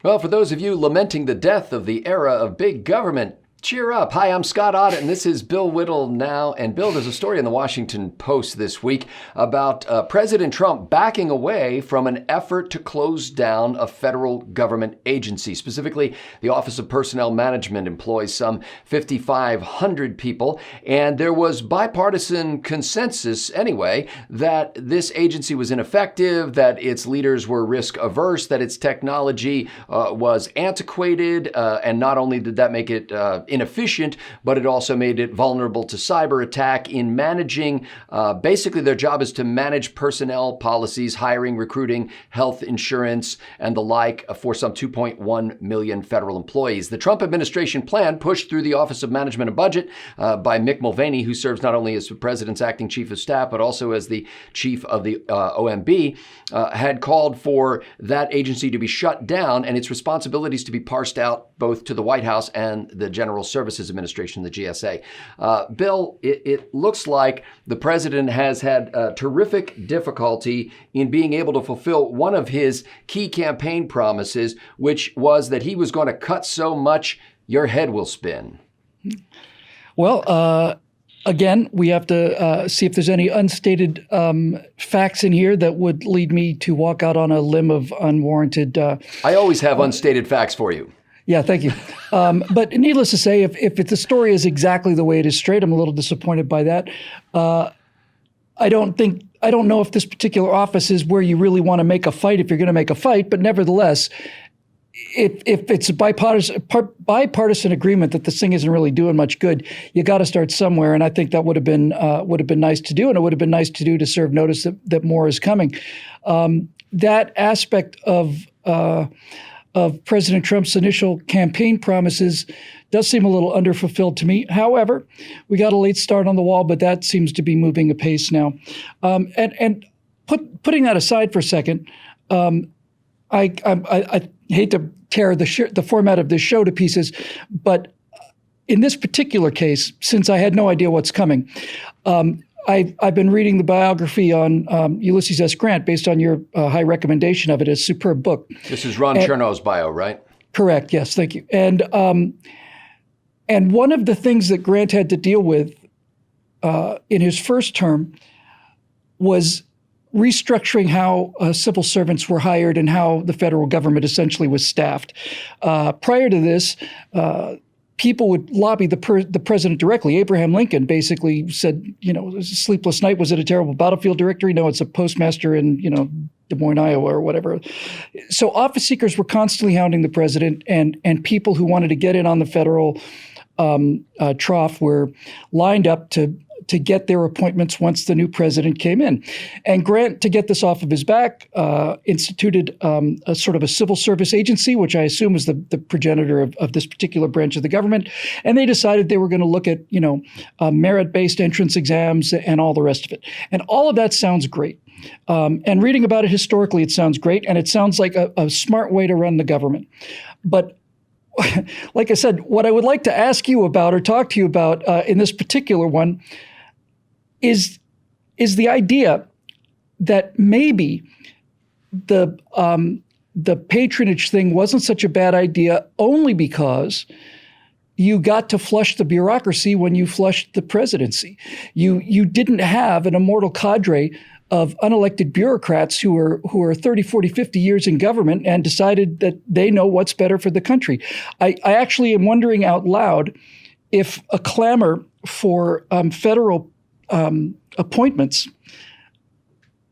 Well, for those of you lamenting the death of the era of big government, cheer up. Hi, I'm Scott Ott, and this is Bill Whittle Now. And Bill, there's a story in the Washington Post this week about President Trump backing away from an effort to close down a federal government agency. Specifically, the Office of Personnel Management employs some 5,500 people. And there was bipartisan consensus, anyway, that this agency was ineffective, that its leaders were risk averse, that its technology was antiquated. And not only did that make it inefficient, but it also made it vulnerable to cyber attack in managing. Basically, their job is to manage personnel policies, hiring, recruiting, health insurance, and the like for some 2.1 million federal employees. The Trump administration plan, pushed through the Office of Management and Budget by Mick Mulvaney, who serves not only as the president's acting chief of staff, but also as the chief of the OMB, had called for that agency to be shut down and its responsibilities to be parsed out both to the White House and the General Services Administration, the GSA. Bill, it looks like the president has had terrific difficulty in being able to fulfill one of his key campaign promises, which was that he was going to cut so much your head will spin. Well, again, we have to see if there's any unstated facts in here that would lead me to walk out on a limb of unwarranted. I always have unstated facts for you. Yeah, thank you. But needless to say, if the story is exactly the way it is straight, I'm a little disappointed by that. I don't know if this particular office is where you really want to make a fight if you're going to make a fight, but nevertheless, if it's a bipartisan agreement that this thing isn't really doing much good, you got to start somewhere, and I think that would have been nice to do, and it would have been nice to do to serve notice that more is coming. That aspect of President Trump's initial campaign promises does seem a little underfulfilled to me. However, we got a late start on the wall, but that seems to be moving apace now. And putting that aside for a second, I hate to tear the format of this show to pieces, but in this particular case, since I had no idea what's coming, I've been reading the biography on Ulysses S. Grant based on your high recommendation of it. It's a superb book. This is Ron Chernow's bio, right? Correct. Yes. Thank you. And one of the things that Grant had to deal with in his first term was restructuring how civil servants were hired and how the federal government essentially was staffed. Prior to this, people would lobby the president directly. Abraham Lincoln basically said, sleepless night, was it a terrible battlefield directory? No, it's a postmaster in, Des Moines, Iowa or whatever. So office seekers were constantly hounding the president, and people who wanted to get in on the federal trough were lined up to get their appointments once the new president came in. And Grant, to get this off of his back, instituted a sort of a civil service agency, which I assume is the progenitor of this particular branch of the government. And they decided they were going to look at, merit-based entrance exams and all the rest of it. And all of that sounds great. And reading about it historically, it sounds great. And it sounds like a smart way to run the government. But like I said, what I would like to ask you about or talk to you about in this particular one is the idea that maybe the patronage thing wasn't such a bad idea only because you got to flush the bureaucracy when you flushed the presidency. You didn't have an immortal cadre of unelected bureaucrats who are 30, 40, 50 years in government and decided that they know what's better for the country. I actually am wondering out loud if a clamor for federal appointments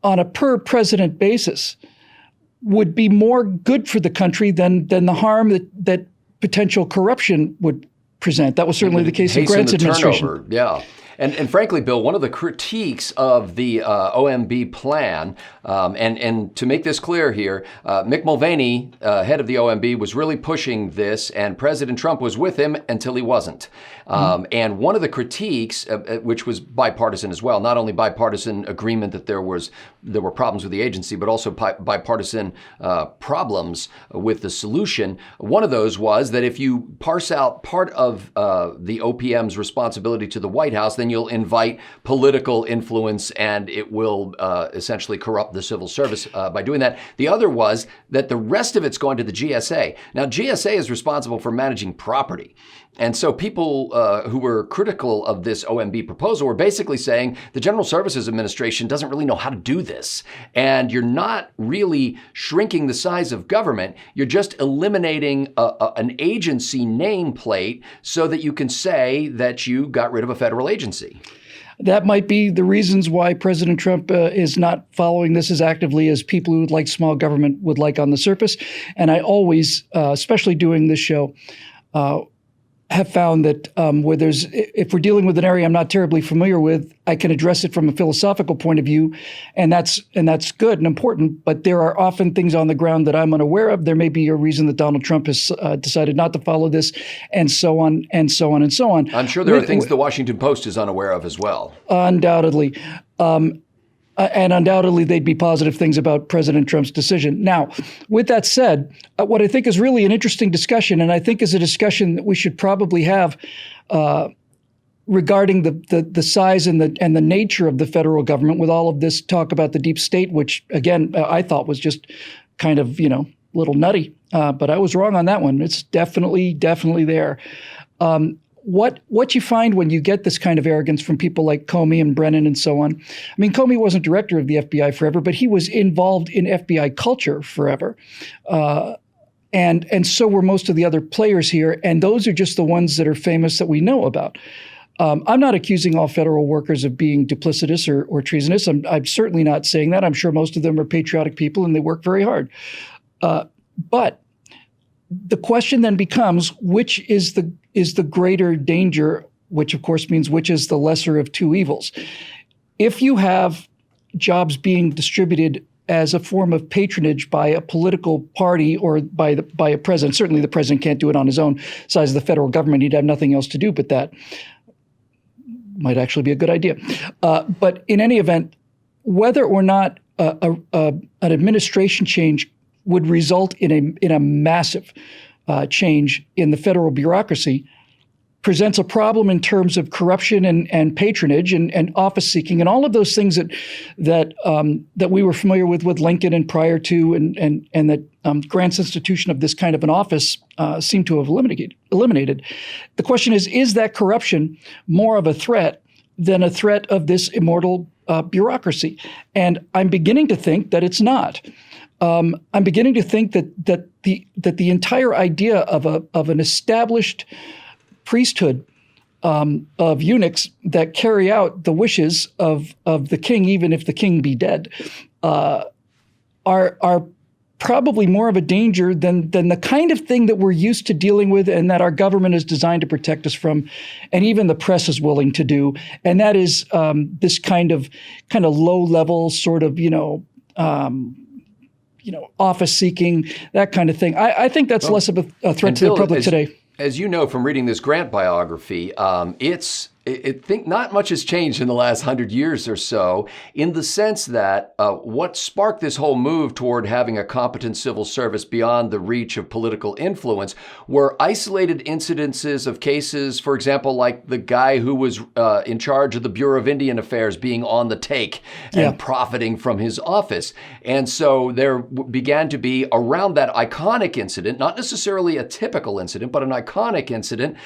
on a per president basis would be more good for the country than the harm that potential corruption would present. That was certainly the case in Grant's administration. Turnover. Yeah. And frankly, Bill, one of the critiques of the OMB plan, and to make this clear here, Mick Mulvaney, head of the OMB, was really pushing this, and President Trump was with him until he wasn't. And one of the critiques, which was bipartisan as well, not only bipartisan agreement that there were problems with the agency, but also bipartisan problems with the solution. One of those was that if you parse out part of the OPM's responsibility to the White House, then then you'll invite political influence and it will essentially corrupt the civil service by doing that. The other was that the rest of it's going to the GSA. Now, GSA is responsible for managing property. And so people who were critical of this OMB proposal were basically saying the General Services Administration doesn't really know how to do this. And you're not really shrinking the size of government. You're just eliminating an agency nameplate so that you can say that you got rid of a federal agency. That might be the reasons why President Trump is not following this as actively as people who would like small government would like on the surface. And I always, especially doing this show, have found that if we're dealing with an area I'm not terribly familiar with, I can address it from a philosophical point of view, and that's good and important. But there are often things on the ground that I'm unaware of. There may be a reason that Donald Trump has decided not to follow this, and so on and so on and so on. I'm sure there are things the Washington Post is unaware of as well. Undoubtedly. And undoubtedly, they'd be positive things about President Trump's decision. Now, with that said, what I think is really an interesting discussion, and I think is a discussion that we should probably have regarding the size and the nature of the federal government, with all of this talk about the deep state, which, again, I thought was just kind of, a little nutty. But I was wrong on that one. It's definitely there. What you find when you get this kind of arrogance from people like Comey and Brennan and so on. I mean, Comey wasn't director of the FBI forever, but he was involved in FBI culture forever. And so were most of the other players here. And those are just the ones that are famous that we know about. I'm not accusing all federal workers of being duplicitous or treasonous. I'm certainly not saying that. I'm sure most of them are patriotic people and they work very hard. But the question then becomes, which is the greater danger, which of course means which is the lesser of two evils. If you have jobs being distributed as a form of patronage by a political party or by a president, certainly the president can't do it on his own, size of the federal government, he'd have nothing else to do but that. Might actually be a good idea. But in any event, whether or not an administration change would result in a massive change in the federal bureaucracy presents a problem in terms of corruption and patronage and office seeking and all of those things that we were familiar with Lincoln and prior to and that Grant's institution of this kind of an office seemed to have eliminated. The question is that corruption more of a threat than a threat of this immortal bureaucracy? And I'm beginning to think that it's not. I'm beginning to think that the entire idea of an established priesthood of eunuchs that carry out the wishes of the king, even if the king be dead, are probably more of a danger than the kind of thing that we're used to dealing with and that our government is designed to protect us from, and even the press is willing to do. And that is this kind of low level sort of office seeking, that kind of thing. I think that's less of a threat to the public today. As you know from reading this Grant biography, not much has changed in the last 100 years or so, in the sense that what sparked this whole move toward having a competent civil service beyond the reach of political influence were isolated incidences of cases, for example, like the guy who was in charge of the Bureau of Indian Affairs being on the take and profiting from his office. And so there began to be, around that iconic incident, not necessarily a typical incident, but an iconic incident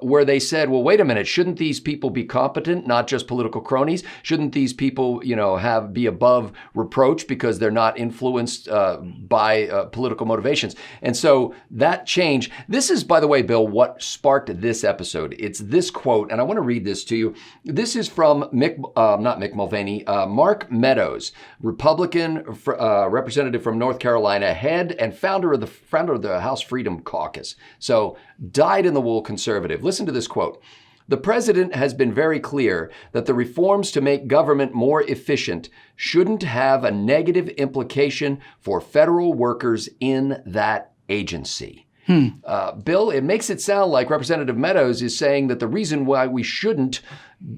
where they said, well, wait a minute, shouldn't these people be competent, not just political cronies? Shouldn't these people, be above reproach because they're not influenced by political motivations? And so that change, this is, by the way, Bill, what sparked this episode. It's this quote, and I want to read this to you. This is from Mark Meadows, Republican representative from North Carolina, head and founder of the House Freedom Caucus. So dyed-in-the-wool conservative. Listen to this quote. The president has been very clear that the reforms to make government more efficient shouldn't have a negative implication for federal workers in that agency. Bill, it makes it sound like Representative Meadows is saying that the reason why we shouldn't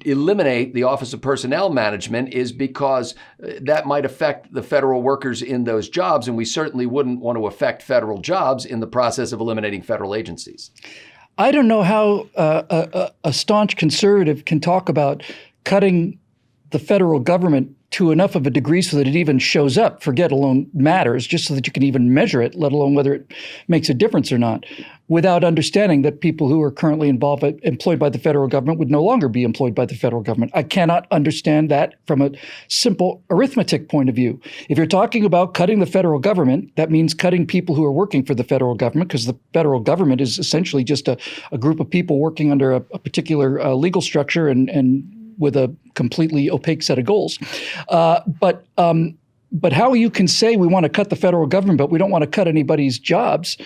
eliminate the Office of Personnel Management is because that might affect the federal workers in those jobs, and we certainly wouldn't want to affect federal jobs in the process of eliminating federal agencies. I don't know how a staunch conservative can talk about cutting the federal government to enough of a degree so that it even shows up, forget alone matters, just so that you can even measure it, let alone whether it makes a difference or not, without understanding that people who are currently employed by the federal government would no longer be employed by the federal government. I cannot understand that from a simple arithmetic point of view. If you're talking about cutting the federal government, that means cutting people who are working for the federal government, because the federal government is essentially just a group of people working under a particular legal structure and with a completely opaque set of goals. But how you can say we want to cut the federal government, but we don't want to cut anybody's jobs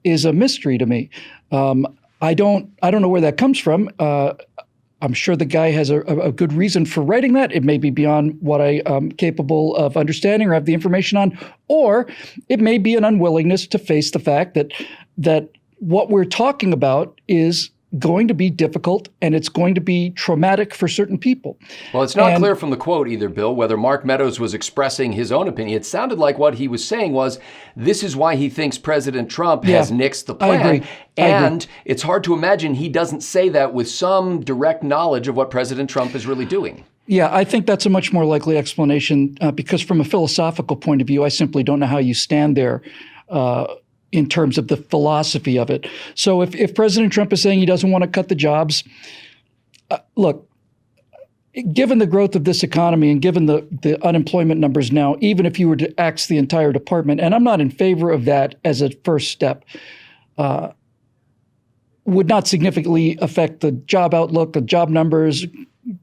is a mystery to me. I don't know where that comes from. I'm sure the guy has a good reason for writing that. It may be beyond what I am capable of understanding or have the information on, or it may be an unwillingness to face the fact that what we're talking about is going to be difficult and it's going to be traumatic for certain people. Well, it's not clear from the quote either, Bill, whether Mark Meadows was expressing his own opinion. It sounded like what he was saying was this is why he thinks President Trump has nixed the plan. I agree. And it's hard to imagine he doesn't say that with some direct knowledge of what President Trump is really doing. Yeah, I think that's a much more likely explanation because from a philosophical point of view, I simply don't know how you stand there in terms of the philosophy of it. So if President Trump is saying he doesn't want to cut the jobs, look, given the growth of this economy and given the unemployment numbers now, even if you were to axe the entire department, and I'm not in favor of that as a first step, would not significantly affect the job outlook, the job numbers,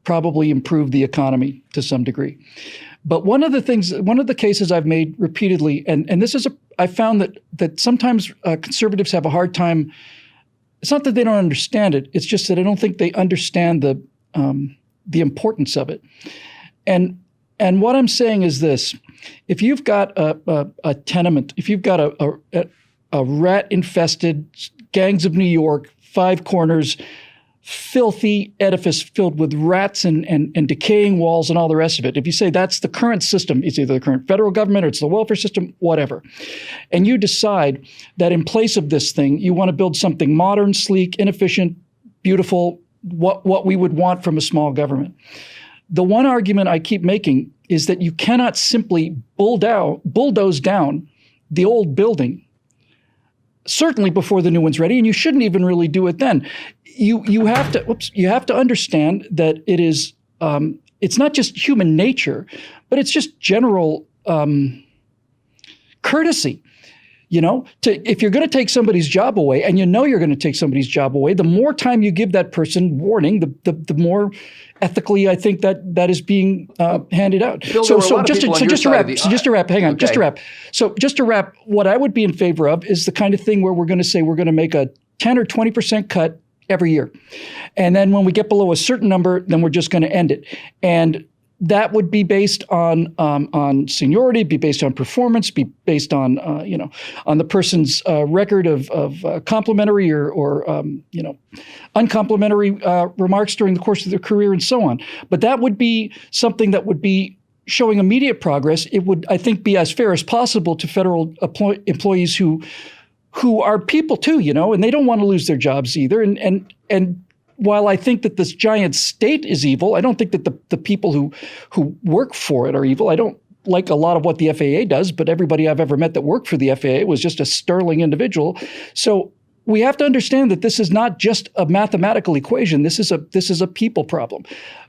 probably improve the economy to some degree. But one of the cases I've made repeatedly, and this is I found that sometimes conservatives have a hard time. It's not that they don't understand it; it's just that I don't think they understand the importance of it. And what I'm saying is this: if you've got a tenement, if you've got a rat-infested gangs of New York, 5 corners, filthy edifice filled with rats and decaying walls and all the rest of it. If you say that's the current system, it's either the current federal government or it's the welfare system, whatever. And you decide that in place of this thing, you want to build something modern, sleek, inefficient, beautiful, what we would want from a small government. The one argument I keep making is that you cannot simply bulldoze down the old building, certainly before the new one's ready, and you shouldn't even really do it then. You have to understand that it is it's not just human nature, but it's just general courtesy. You know, if you're going to take somebody's job away, and you know you're going to take somebody's job away, the more time you give that person warning, the more ethically I think that is being handed out. Bill, So just to wrap, what I would be in favor of is the kind of thing where we're going to say we're going to make a 10 or 20% cut every year, and then when we get below a certain number, then we're just going to end it. And that would be based on seniority, be based on performance, be based on on the person's record of complimentary or uncomplimentary remarks during the course of their career and so on. But that would be something that would be showing immediate progress. It would, I think, be as fair as possible to federal employees who are people too, and they don't want to lose their jobs either. And while I think that this giant state is evil, I don't think that the people who work for it are evil. I don't like a lot of what the FAA does, but everybody I've ever met that worked for the FAA was just a sterling individual. So we have to understand that this is not just a mathematical equation. This is a people problem.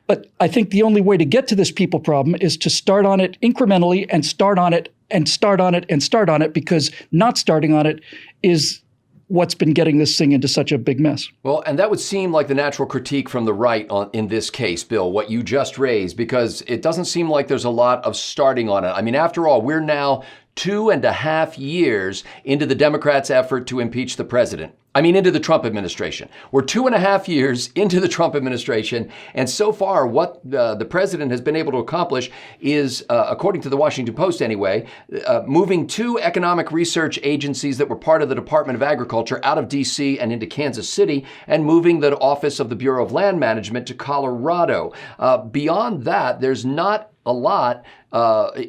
But I think the only way to get to this people problem is to start on it incrementally and start on it and start on it and start on it, because not starting on it is what's been getting this thing into such a big mess. Well, and that would seem like the natural critique from the right in this case, Bill, what you just raised, because it doesn't seem like there's a lot of starting on it. I mean, after all, we're now 2.5 years into the Democrats' effort to impeach the president. I mean, into the Trump administration. We're 2.5 years into the Trump administration, and so far what the president has been able to accomplish is, according to the Washington Post anyway, moving 2 economic research agencies that were part of the Department of Agriculture out of D.C. and into Kansas City, and moving the office of the Bureau of Land Management to Colorado. Beyond that, there's not a lot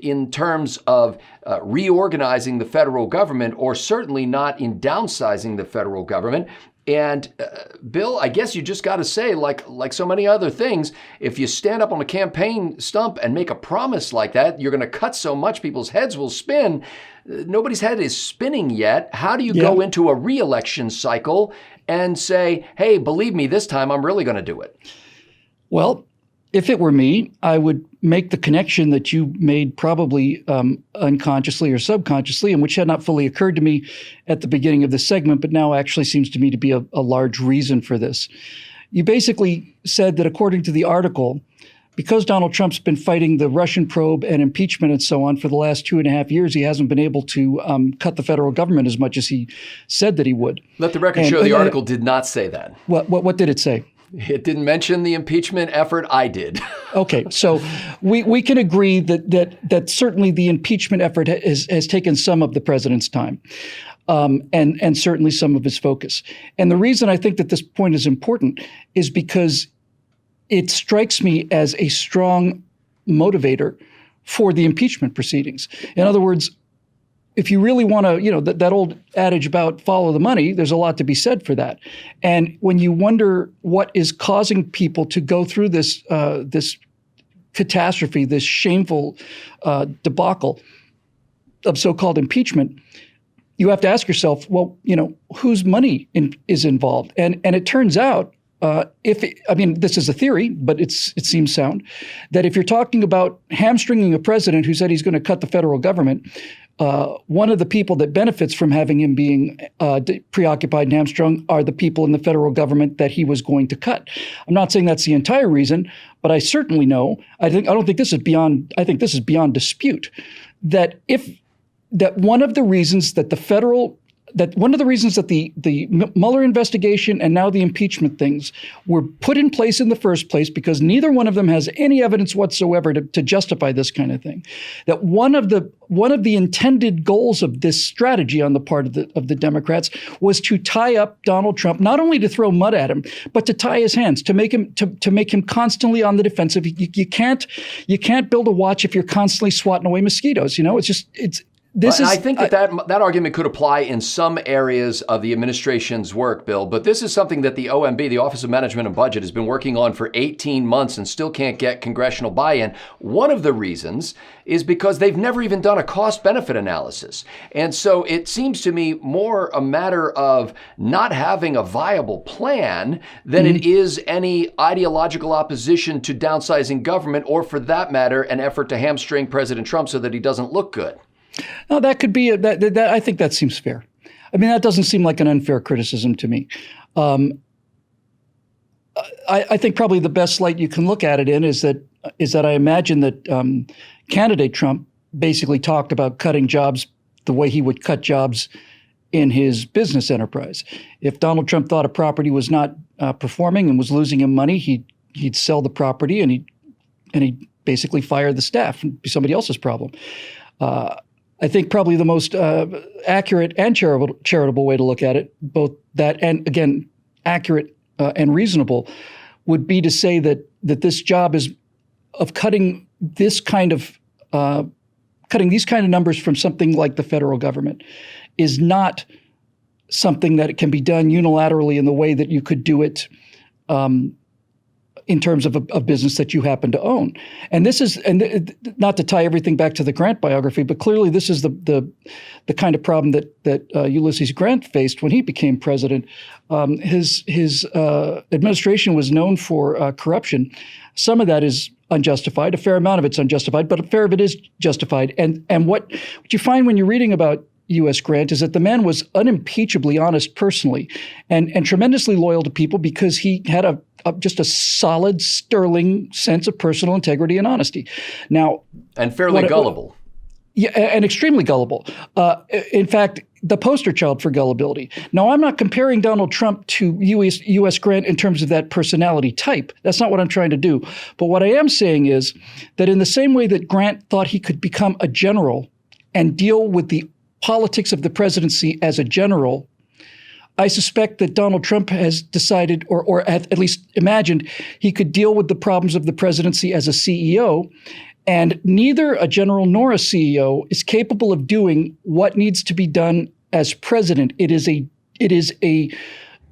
in terms of reorganizing the federal government, or certainly not in downsizing the federal government. And Bill, I guess you just got to say, like so many other things, if you stand up on a campaign stump and make a promise like that, you're going to cut so much people's heads will spin. Nobody's head is spinning yet. How do you go into a re-election cycle and say, hey, believe me, this time I'm really going to do it? Well, if it were me, I would make the connection that you made probably unconsciously or subconsciously, and which had not fully occurred to me at the beginning of this segment, but now actually seems to me to be a large reason for this. You basically said that according to the article, because Donald Trump's been fighting the Russian probe and impeachment and so on for the last 2.5 years, he hasn't been able to cut the federal government as much as he said that he would. Let the record show the article did not say that. What did it say? It didn't mention the impeachment effort. I did. Okay, so we can agree that certainly the impeachment effort has taken some of the president's time, and certainly some of his focus. And the reason I think that this point is important is because it strikes me as a strong motivator for the impeachment proceedings. In other words, if you really want to, that old adage about follow the money, there's a lot to be said for that. And when you wonder what is causing people to go through this catastrophe, this shameful debacle of so-called impeachment, you have to ask yourself, well, whose money is involved? And it turns out, this is a theory, but it seems sound, that if you're talking about hamstringing a president who said he's going to cut the federal government, one of the people that benefits from having him being preoccupied and hamstrung are the people in the federal government that he was going to cut. I'm not saying that's the entire reason, but I certainly know. I think this is beyond dispute that one of the reasons that the Mueller investigation and now the impeachment things were put in place in the first place, because neither one of them has any evidence whatsoever to justify this kind of thing. That one of the intended goals of this strategy on the part of the Democrats was to tie up Donald Trump, not only to throw mud at him, but to tie his hands, to make him constantly on the defensive. You can't build a watch if you're constantly swatting away mosquitoes. I think that argument could apply in some areas of the administration's work, Bill, but this is something that the OMB, the Office of Management and Budget, has been working on for 18 months and still can't get congressional buy-in. One of the reasons is because they've never even done a cost-benefit analysis. And so it seems to me more a matter of not having a viable plan than it is any ideological opposition to downsizing government, or for that matter, an effort to hamstring President Trump so that he doesn't look good. No, that could be that. I think that seems fair. I mean, that doesn't seem like an unfair criticism to me. I think probably the best light you can look at it in is that I imagine that candidate Trump basically talked about cutting jobs the way he would cut jobs in his business enterprise. If Donald Trump thought a property was not performing and was losing him money, he'd sell the property and he'd basically fire the staff. It'd be somebody else's problem. I think probably the most accurate and charitable way to look at it, both that and, again, accurate and reasonable, would be to say that this job is of cutting these kind of numbers from something like the federal government is not something that can be done unilaterally in the way that you could do it in terms of a business that you happen to own. And this is, not to tie everything back to the Grant biography, but clearly this is the kind of problem that Ulysses Grant faced when he became president. His administration was known for corruption. Some of that is unjustified. A fair amount of it's unjustified, but a fair of it is justified. And what you find when you're reading about U.S. Grant is that the man was unimpeachably honest personally and tremendously loyal to people because he had just a solid, sterling sense of personal integrity and honesty. Now, and fairly gullible. Yeah, and extremely gullible. In fact, the poster child for gullibility. Now, I'm not comparing Donald Trump to U.S. Grant in terms of that personality type. That's not what I'm trying to do. But what I am saying is that in the same way that Grant thought he could become a general and deal with the politics of the presidency as a general, I suspect that Donald Trump has decided, or at least imagined, he could deal with the problems of the presidency as a CEO. And neither a general nor a CEO is capable of doing what needs to be done as president. It is a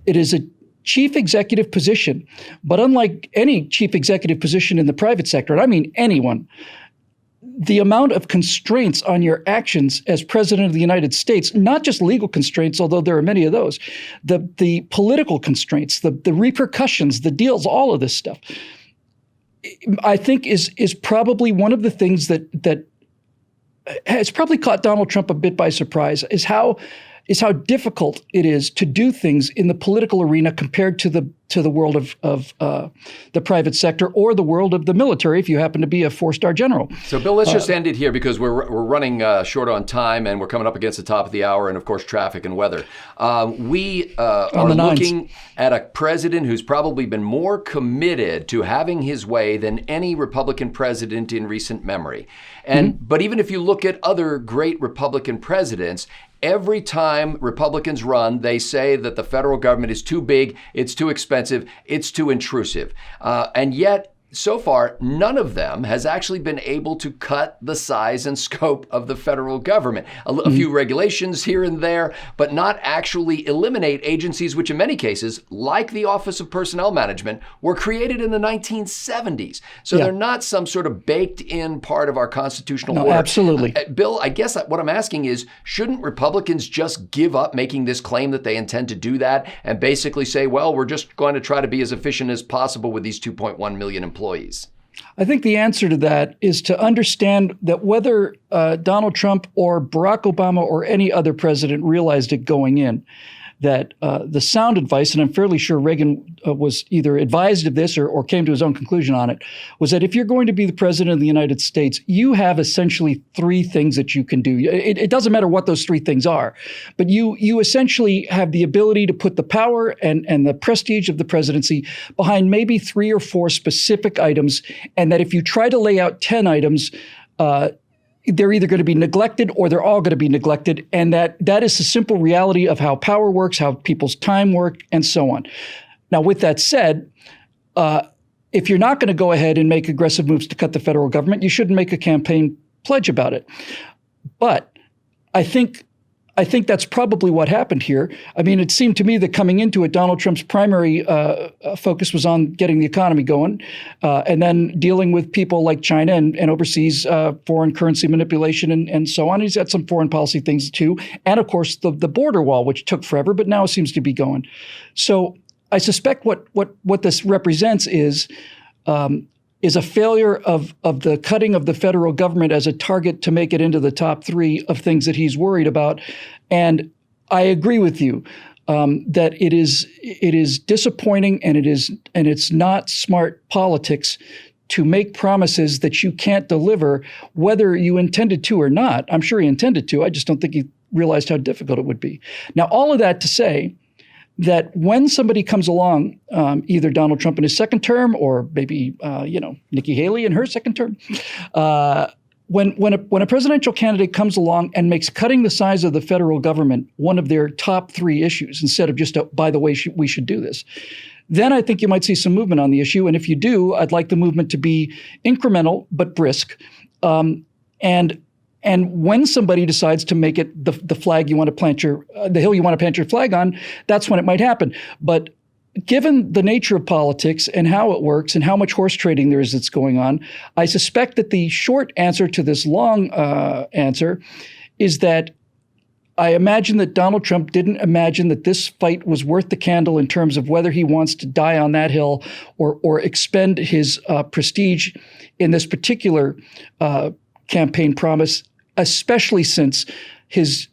It is a chief executive position, but unlike any chief executive position in the private sector, and I mean anyone, the amount of constraints on your actions as president of the United States, not just legal constraints, although there are many of those, the political constraints, the repercussions, the deals, all of this stuff, I think is probably one of the things that has probably caught Donald Trump a bit by surprise, is how difficult it is to do things in the political arena compared to the world of the private sector or the world of the military, if you happen to be a 4-star general. So, Bill, let's just end it here because we're running short on time and we're coming up against the top of the hour and, of course, traffic and weather. We are looking at a president who's probably been more committed to having his way than any Republican president in recent memory. And But even if you look at other great Republican presidents, every time Republicans run, they say that the federal government is too big, it's too expensive, it's too intrusive. And yet, so far, none of them has actually been able to cut the size and scope of the federal government. A few regulations here and there, but not actually eliminate agencies which in many cases, like the Office of Personnel Management, were created in the 1970s. So they're not some sort of baked in part of our constitutional order. Absolutely. Bill, I guess what I'm asking is, shouldn't Republicans just give up making this claim that they intend to do that and basically say, well, we're just going to try to be as efficient as possible with these 2.1 million employees? I think the answer to that is to understand that whether Donald Trump or Barack Obama or any other president realized it going in, that the sound advice, and I'm fairly sure Reagan was either advised of this or came to his own conclusion on it, was that if you're going to be the president of the United States, you have essentially 3 things that you can do. It doesn't matter what those 3 things are, but you essentially have the ability to put the power and the prestige of the presidency behind maybe 3 or 4 specific items, and that if you try to lay out 10 items, they're either going to be neglected or they're all going to be neglected. And that is the simple reality of how power works, how people's time work, and so on. Now, with that said, if you're not going to go ahead and make aggressive moves to cut the federal government, you shouldn't make a campaign pledge about it. But I think that's probably what happened here. I mean, it seemed to me that coming into it, Donald Trump's primary focus was on getting the economy going and then dealing with people like China and overseas foreign currency manipulation and so on. He's had some foreign policy things too. And of course, the border wall, which took forever, but now seems to be going. So I suspect what this represents is a failure of the cutting of the federal government as a target to make it into the top 3 of things that he's worried about. And I agree with you that it is disappointing and it's not smart politics to make promises that you can't deliver, whether you intended to or not. I'm sure he intended to. I just don't think he realized how difficult it would be. Now, all of that to say that when somebody comes along, either Donald Trump in his second term or maybe Nikki Haley in her second term, when a presidential candidate comes along and makes cutting the size of the federal government one of their top 3 issues instead of just by the way we should do this, then I think you might see some movement on the issue. And if you do, I'd like the movement to be incremental but brisk. And when somebody decides to make it the flag you want to plant the hill you want to plant your flag on, that's when it might happen. But given the nature of politics and how it works and how much horse trading there is that's going on, I suspect that the short answer to this long answer is that I imagine that Donald Trump didn't imagine that this fight was worth the candle in terms of whether he wants to die on that hill or expend his prestige in this particular campaign promise, especially since his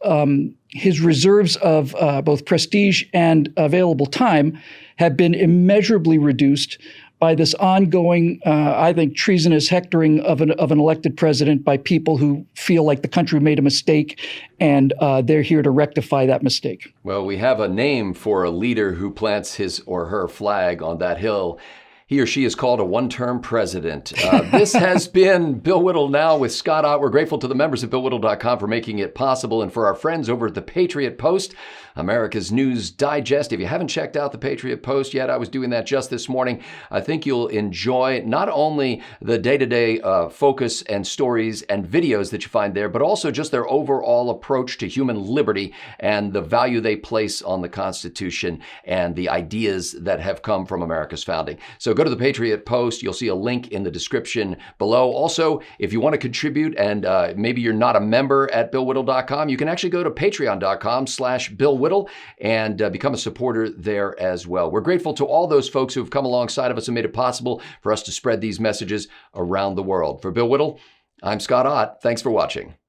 reserves of both prestige and available time have been immeasurably reduced by this ongoing, I think, treasonous hectoring of an elected president by people who feel like the country made a mistake and they're here to rectify that mistake. Well, we have a name for a leader who plants his or her flag on that hill. He or she is called a one-term president. This has been Bill Whittle Now with Scott Ott. We're grateful to the members of BillWhittle.com for making it possible and for our friends over at the Patriot Post. America's News Digest. If you haven't checked out the Patriot Post yet, I was doing that just this morning. I think you'll enjoy not only the day-to-day focus and stories and videos that you find there, but also just their overall approach to human liberty and the value they place on the Constitution and the ideas that have come from America's founding. So go to the Patriot Post. You'll see a link in the description below. Also, if you want to contribute and maybe you're not a member at BillWhittle.com, you can actually go to patreon.com/BillWhittle and become a supporter there as well. We're grateful to all those folks who have come alongside of us and made it possible for us to spread these messages around the world. For Bill Whittle, I'm Scott Ott. Thanks for watching.